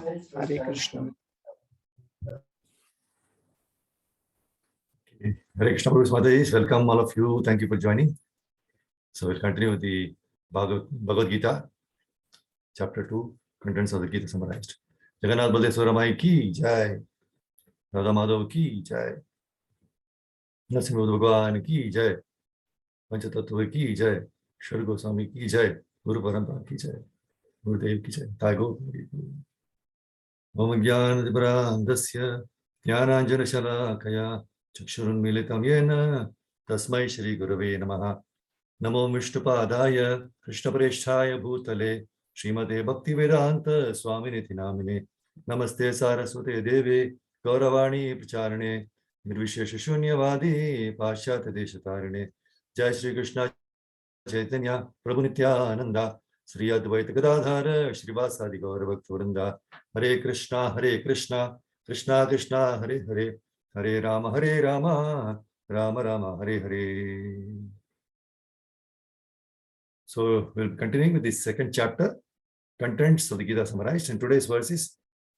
Hare Krishna. Okay. Hare Krishna, Mataji. Welcome all of you. Thank you for joining. So we'll continue with the Bhagavad Gita, chapter 2, contents of the Gita summarized. Jagannath Baldeswara Mai ki jai, Radha Madhav ki jai, Narasimha Bhagwan ki jai, Panchatattva ki jai, Shri Goswami ki jai, Guru Parampara ki jai, Gurudev ki jai, Taigo. Om Jnana-Dibra-Andasya Jnana-Anjana-Shalakaya Chakshurun-Militam Yena Tasmai Shri Gurave Namaha Namo Vishnupadaya Krishna-Preshthaya Bhutale Srimate Bhakti-Vedanta Swamini Namine Namaste Saraswate Devi Gauravani Pracharane Nirvishesha-Shunyavadi Paschatya-Deshatarane Jai Shri Krishna Chaitanya Prabhu Nityananda Sri Advaita Gadadhara Shrivasadi Gaurabhakta Hare Krishna, Krishna Krishna, Hare Hare, Hare Rama, Rama Rama, Hare Hare. So we'll continue with the second chapter, contents of the Gita summarized, and today's verse is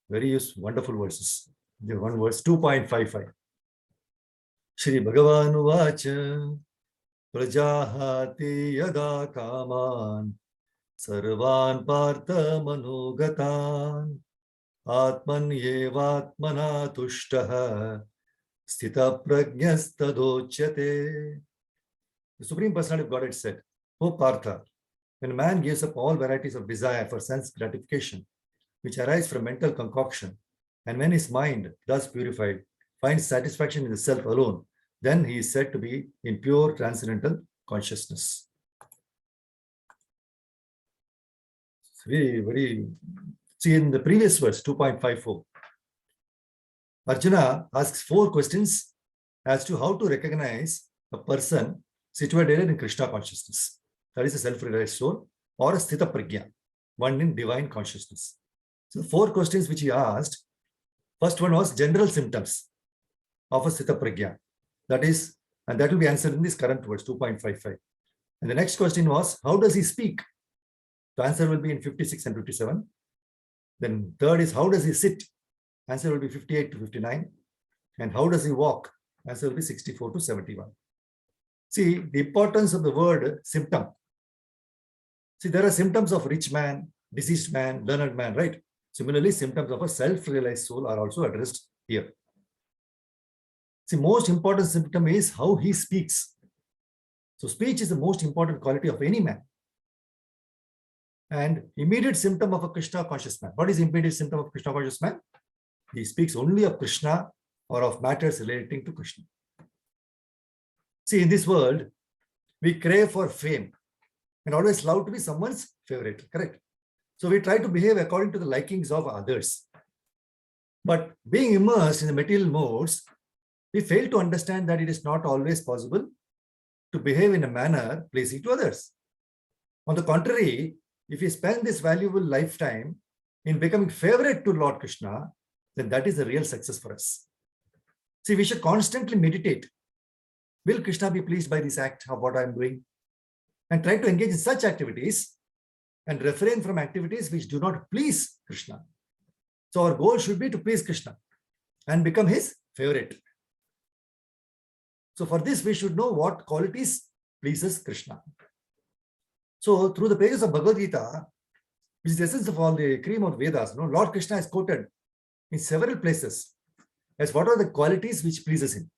very wonderful verses. The one verse 2.55. Shri Bhagavan Uvacha Prajahati Yada Kaman Sarvan Partha Manogatan Atmanyevatmana tushtaha Sthita prajnastadochyate. The Supreme Personality of Godhead said, O Partha, when a man gives up all varieties of desire for sense gratification, which arise from mental concoction, and when his mind, thus purified, finds satisfaction in the self alone, then he is said to be in pure transcendental consciousness. Very. See, in the previous verse, 2.54, Arjuna asks 4 questions as to how to recognize a person situated in Krishna consciousness. That is a self-realized soul, or a sthita prajna, one in divine consciousness. So, 4 questions which he asked. First one was general symptoms of a sthita prajna. That is, and that will be answered in this current verse, 2.55. And the next question was, how does he speak? The answer will be in 56 and 57. Then third is, how does he sit? Answer will be 58 to 59. And how does he walk? Answer will be 64 to 71. See, the importance of the word symptom. See, there are symptoms of rich man, diseased man, learned man, right? Similarly, symptoms of a self-realized soul are also addressed here. See, most important symptom is how he speaks. So speech is the most important quality of any man. And immediate symptom of a Krishna conscious man. What is immediate symptom of Krishna conscious man? He speaks only of Krishna or of matters relating to Krishna. See, in this world, we crave for fame and always love to be someone's favorite, correct? So we try to behave according to the likings of others. But being immersed in the material modes, we fail to understand that it is not always possible to behave in a manner pleasing to others. On the contrary, if we spend this valuable lifetime in becoming favorite to Lord Krishna, then that is a real success for us. See, we should constantly meditate. Will Krishna be pleased by this act of what I am doing? And try to engage in such activities and refrain from activities which do not please Krishna. So our goal should be to please Krishna and become his favorite. So for this, we should know what qualities pleases Krishna. So through the pages of Bhagavad Gita, which is the essence of all the cream of Vedas, Lord Krishna is quoted in several places as what are the qualities which pleases him.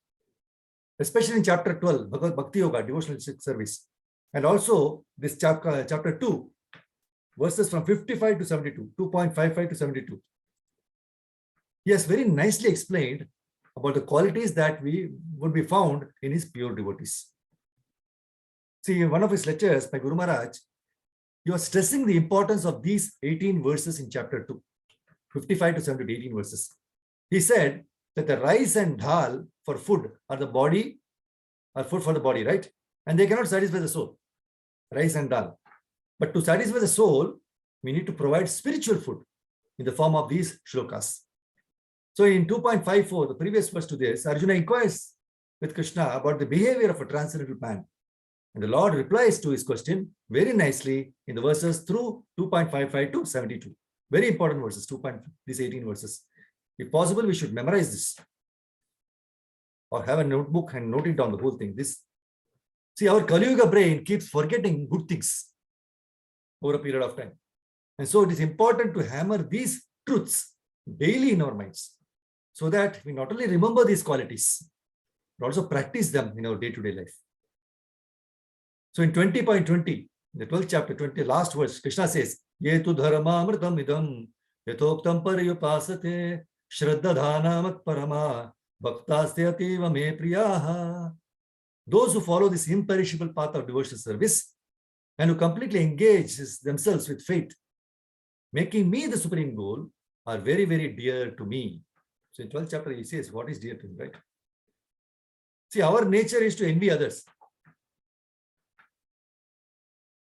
Especially in chapter 12, Bhagavad Bhakti Yoga, devotional service. And also this chapter 2, verses from 55 to 72, 2.55 to 72. He has very nicely explained about the qualities that would be found in his pure devotees. See, in one of his lectures by Guru Maharaj, he was stressing the importance of these 18 verses in chapter 2, 55 to 70, 18 verses. He said that the rice and dal for food are the body, are food for the body, right? And they cannot satisfy the soul, rice and dal. But to satisfy the soul, we need to provide spiritual food in the form of these shlokas. So in 2.54, the previous verse to this, Arjuna inquires with Krishna about the behavior of a transcendental man. And the Lord replies to his question very nicely in the verses through 2.55 to 72. Very important verses, these 18 verses. If possible, we should memorize this or have a notebook and note it down, the whole thing. See, our Kali Yuga brain keeps forgetting good things over a period of time. And so it is important to hammer these truths daily in our minds so that we not only remember these qualities, but also practice them in our day-to-day life. So in 20.20, the 12th chapter, 20, last verse, Krishna says, Ye tu dharmamritam idam yatoktam paryupasate shraddha dhanamat parama bhaktasya ativa me priyaha. Those who follow this imperishable path of devotional service and who completely engage themselves with faith, making me the supreme goal, are very, very dear to me. So in 12th chapter, he says, what is dear to him, right? See, our nature is to envy others.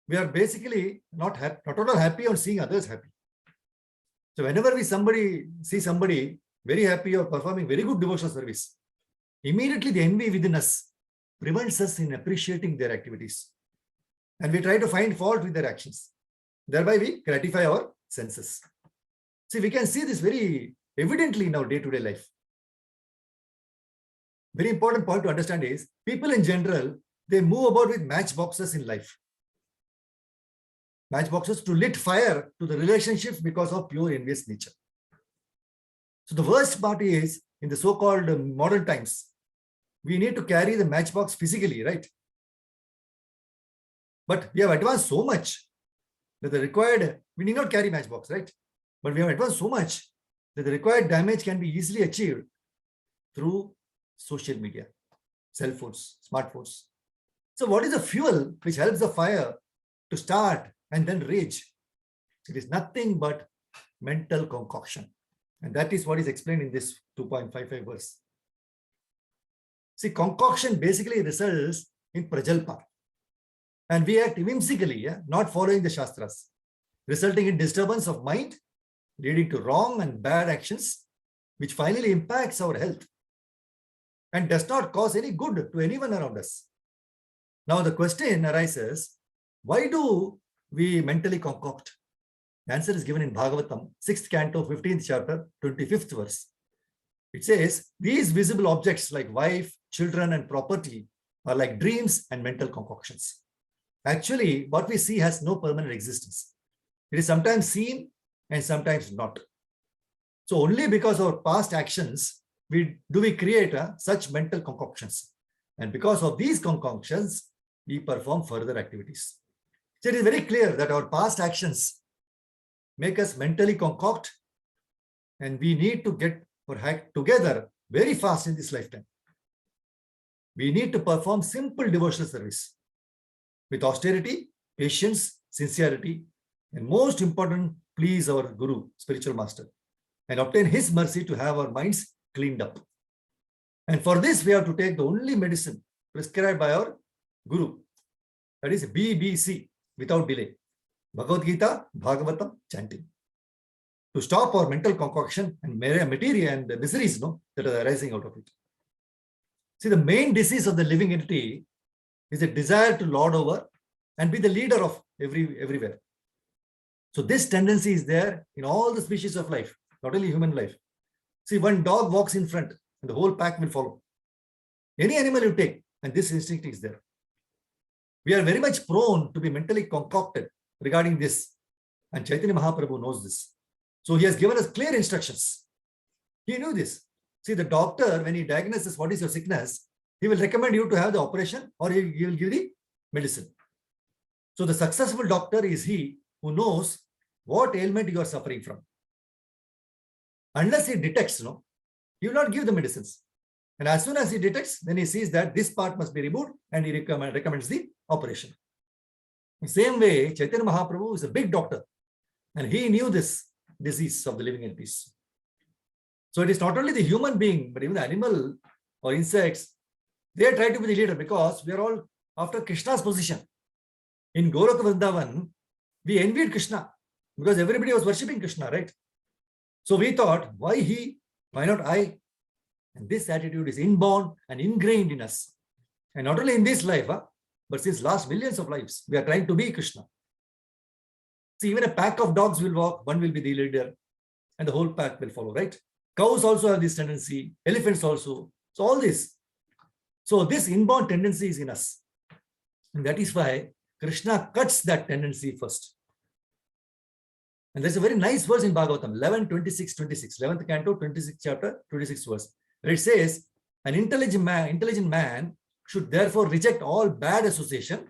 We are basically not at all happy on seeing others happy. So whenever we see somebody very happy or performing very good devotional service, immediately the envy within us prevents us in appreciating their activities. And we try to find fault with their actions. Thereby we gratify our senses. See, we can see this very evidently in our day-to-day life. Very important point to understand is, people in general, they move about with matchboxes in life. Matchboxes to lit fire to the relationships because of pure envious nature. So the worst part is, in the so-called modern times, we need to carry the matchbox physically, right? But we have advanced so much that we need not carry matchbox, right? But we have advanced so much that the required damage can be easily achieved through social media, cell phones, smartphones. So what is the fuel which helps the fire to start and then rage? It is nothing but mental concoction. And that is what is explained in this 2.55 verse. See, concoction basically results in prajalpa. And we act whimsically, not following the Shastras, resulting in disturbance of mind, leading to wrong and bad actions, which finally impacts our health and does not cause any good to anyone around us. Now the question arises, why do we mentally concoct? The answer is given in Bhagavatam, 6th canto, 15th chapter, 25th verse. It says, these visible objects like wife, children, and property are like dreams and mental concoctions. Actually, what we see has no permanent existence. It is sometimes seen and sometimes not. So only because of our past actions do we create such mental concoctions. And because of these concoctions, we perform further activities. So it is very clear that our past actions make us mentally concoct, and we need to get our act together very fast in this lifetime. We need to perform simple devotional service with austerity, patience, sincerity, and most important, please our Guru, spiritual master, and obtain his mercy to have our minds cleaned up. And for this, we have to take the only medicine prescribed by our Guru, that is BBC, without delay. Bhagavad Gita, Bhagavatam, chanting. To stop our mental concoction and materia and the miseries that are arising out of it. See, the main disease of the living entity is a desire to lord over and be the leader of everywhere. So this tendency is there in all the species of life, not only human life. See, one dog walks in front and the whole pack will follow. Any animal you take, and this instinct is there. We are very much prone to be mentally concocted regarding this, and Chaitanya Mahaprabhu knows this. So he has given us clear instructions. He knew this. See, the doctor, when he diagnoses what is your sickness, he will recommend you to have the operation or he will give the medicine. So the successful doctor is he who knows what ailment you are suffering from. Unless he detects, he will not give the medicines. And as soon as he detects, then he sees that this part must be removed and he recommends the operation. The same way, Chaitanya Mahaprabhu is a big doctor and he knew this disease of the living entities. So it is not only the human being, but even the animal or insects, they try to be the leader because we are all after Krishna's position. In Golok Vrindavan, we envied Krishna because everybody was worshipping Krishna, right? So we thought, why he? Why not I? And this attitude is inborn and ingrained in us. And not only in this life, but since last millions of lives, we are trying to be Krishna. See, even a pack of dogs will walk, one will be the leader, and the whole pack will follow, right? Cows also have this tendency, elephants also. So all this. So this inborn tendency is in us. And that is why Krishna cuts that tendency first. And there's a very nice verse in Bhagavatam, 11:26-26, 11th canto, 26th chapter, 26th verse, where it says, an intelligent man should therefore reject all bad association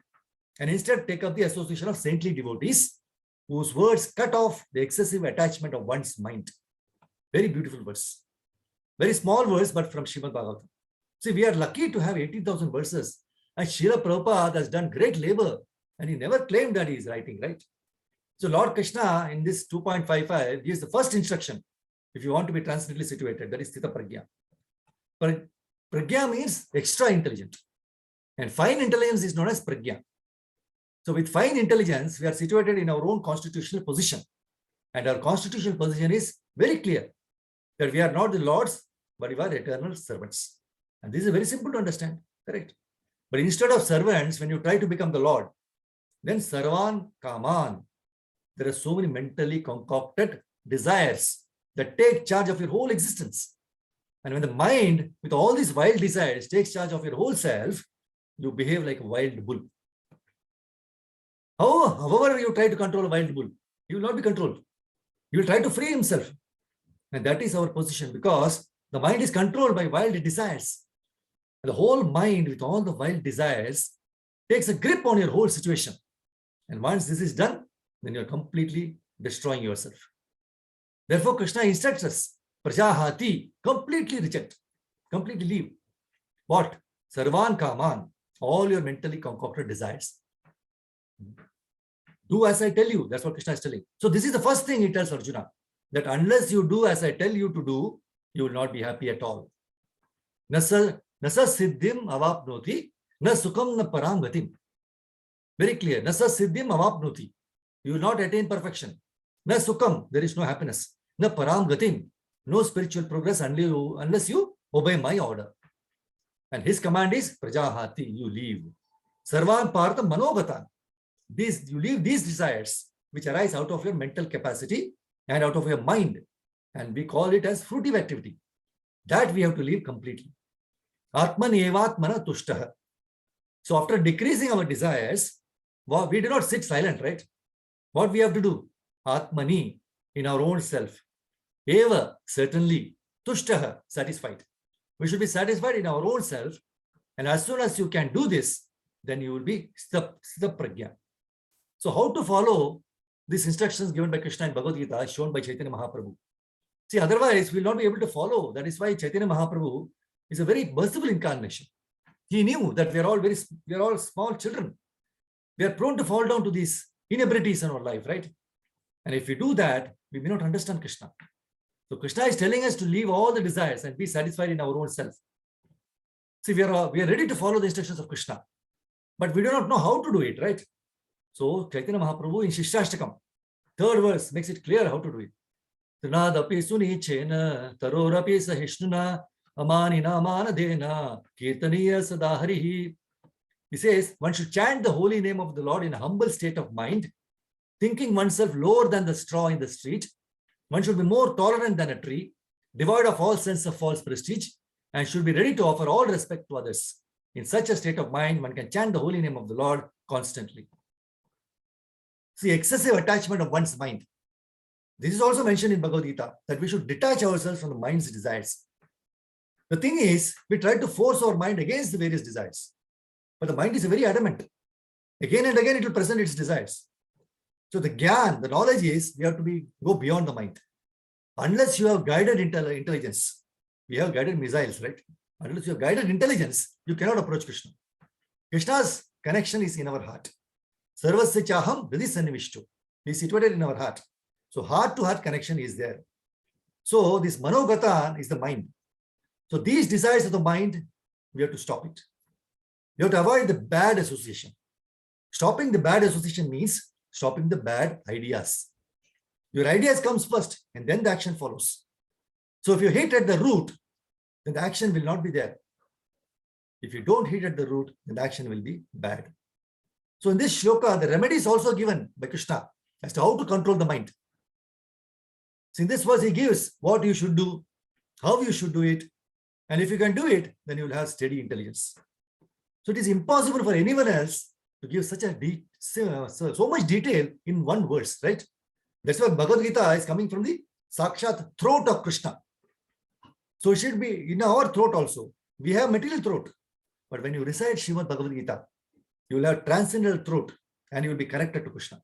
and instead take up the association of saintly devotees whose words cut off the excessive attachment of one's mind. Very beautiful verse. Very small verse, but from Srimad Bhagavatam. See, we are lucky to have 18,000 verses. And Srila Prabhupada has done great labor, and he never claimed that he is writing, right? So Lord Krishna in this 2.55 gives the first instruction, if you want to be transcendently situated, that is Sthita Pragya. Pragya means extra intelligent. And fine intelligence is known as Pragya. So with fine intelligence, we are situated in our own constitutional position. And our constitutional position is very clear, that we are not the lords, but we are eternal servants. And this is very simple to understand, correct? But instead of servants, when you try to become the Lord, then Sarvan Kaman, there are so many mentally concocted desires that take charge of your whole existence. And when the mind, with all these wild desires, takes charge of your whole self, you behave like a wild bull. However you try to control a wild bull, he will not be controlled. He will try to free himself. And that is our position, because the mind is controlled by wild desires. And the whole mind, with all the wild desires, takes a grip on your whole situation. And once this is done, then you're completely destroying yourself. Therefore, Krishna instructs us, Prajahati, completely reject, completely leave. What? Sarvan Kaman, all your mentally concocted desires. Do as I tell you. That's what Krishna is telling. So this is the first thing he tells Arjuna, that unless you do as I tell you to do, you will not be happy at all. Nasa siddhim avapnoti, na sukham na param gatim. Very clear. Nasa siddhim avapnoti. You will not attain perfection. Na sukham, there is no happiness. Na param gatim, no spiritual progress unless you obey my order. And his command is Prajahati, you leave. Sarvan Partha Manogatan. You leave these desires which arise out of your mental capacity and out of your mind. And we call it as fruitive activity. That we have to leave completely. Atman evatmana tushtaha. So after decreasing our desires, we do not sit silent, right? What we have to do? Atmani, in our own self. Eva, certainly. Tushtaha, satisfied. We should be satisfied in our own self. And as soon as you can do this, then you will be Sthita Pragya. So how to follow these instructions given by Krishna in Bhagavad Gita shown by Chaitanya Mahaprabhu? See, otherwise we will not be able to follow. That is why Chaitanya Mahaprabhu is a very merciful incarnation. He knew that we are all small children. We are prone to fall down to these inabilities in our life, right? And if we do that, we may not understand Krishna. So Krishna is telling us to leave all the desires and be satisfied in our own self. See, we are ready to follow the instructions of Krishna, but we do not know how to do it, right? So Chaitanya Mahaprabhu in Shishashtakam, 3rd verse, makes it clear how to do it. Trinadapi sunichena, tarorapi sahishnuna, amanina manadena, kirtaniya sadaharihi. He says, one should chant the holy name of the Lord in a humble state of mind, thinking oneself lower than the straw in the street. One should be more tolerant than a tree, devoid of all sense of false prestige, and should be ready to offer all respect to others. In such a state of mind, one can chant the holy name of the Lord constantly. See, excessive attachment of one's mind. This is also mentioned in Bhagavad Gita, that we should detach ourselves from the mind's desires. The thing is, we try to force our mind against the various desires. But the mind is very adamant. Again and again, it will present its desires. So the gyan, the knowledge is, we have to go beyond the mind. Unless you have guided intelligence, we have guided missiles, right? Unless you have guided intelligence, you cannot approach Krishna. Krishna's connection is in our heart. Sarvasya chaham hridhi sannivishto. He is situated in our heart. So heart-to-heart connection is there. So this manogatan is the mind. So these desires of the mind, we have to stop it. You have to avoid the bad association. Stopping the bad association means stopping the bad ideas. Your ideas comes first and then the action follows. So if you hit at the root, then the action will not be there. If you don't hit at the root, then the action will be bad. So in this shloka, the remedy is also given by Krishna. as to how to control the mind. So in this verse, he gives what you should do, how you should do it. And if you can do it, then you will have steady intelligence. So it is impossible for anyone else to give such a so much detail in one verse, right? That's why Bhagavad Gita is coming from the Sakshat throat of Krishna. So it should be in our throat also. We have material throat. But when you recite Srimad Bhagavad Gita, you will have transcendental throat and you will be connected to Krishna.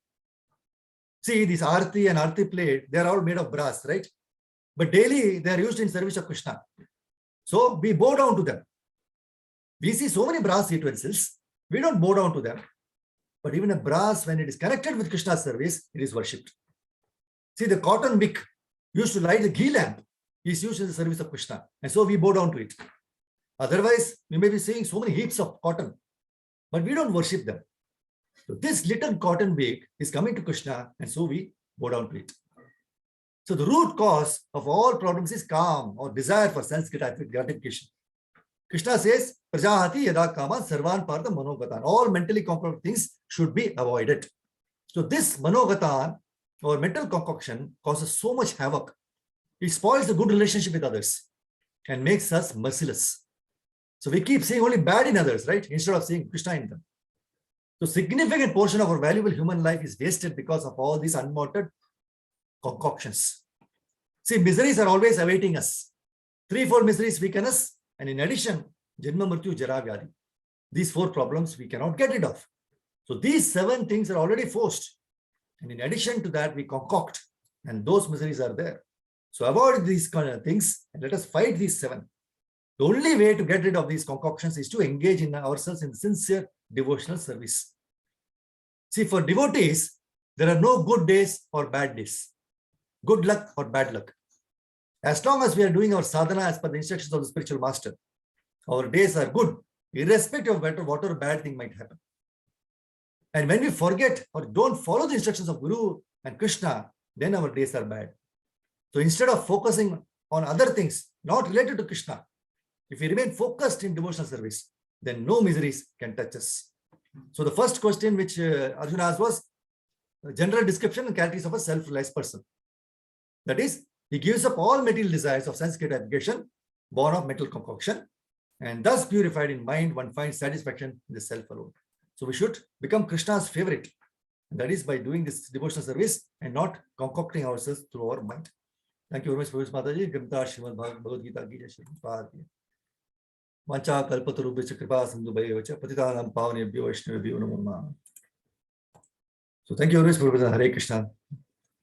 See, this Arti and Arti plate, they are all made of brass, right? But daily they are used in service of Krishna. So we bow down to them. We see so many brass utensils, we don't bow down to them. But even a brass, when it is connected with Krishna's service, it is worshipped. See, the cotton wick used to light the ghee lamp is used in the service of Krishna. And so we bow down to it. Otherwise, we may be seeing so many heaps of cotton, but we don't worship them. So this little cotton wick is coming to Krishna, and so we bow down to it. So the root cause of all problems is calm or desire for sense gratification. Krishna says, Prajahati yada kama sarvan partha manogatan. All mentally concocted things should be avoided. So this manogatan or mental concoction causes so much havoc. It spoils the good relationship with others and makes us merciless. So we keep seeing only bad in others, right? Instead of seeing Krishna in them. So significant portion of our valuable human life is wasted because of all these unwanted concoctions. See, miseries are always awaiting us. Threefold miseries weaken us. And in addition, Janma Mrityu Jara Vyadi. These four problems we cannot get rid of. So these 7 things are already forced. And in addition to that, we concoct. And those miseries are there. So avoid these kind of things and let us fight these 7. The only way to get rid of these concoctions is to engage in ourselves in sincere devotional service. See, for devotees, there are no good days or bad days, good luck or bad luck. As long as we are doing our sadhana as per the instructions of the spiritual master, our days are good, irrespective of whatever bad thing might happen. And when we forget or don't follow the instructions of Guru and Krishna, then our days are bad. So instead of focusing on other things not related to Krishna, if we remain focused in devotional service, then no miseries can touch us. So the first question which Arjuna asked was general description and characteristics of a self-realized person. That is, he gives up all material desires of sense gratification, born of mental concoction, and thus purified in mind, one finds satisfaction in the self alone. So we should become Krishna's favorite. And that is by doing this devotional service and not concocting ourselves through our mind. Thank you very much, Professor Mataji. Gita Srimad Bhagavad Gita Gita Srimad. Vancha kalpatarubhya kripa sindhubhaya vacha patitanam pavanebhyo vaishnavebhyo namo namaha. So thank you very much, Professor. Hare Krishna.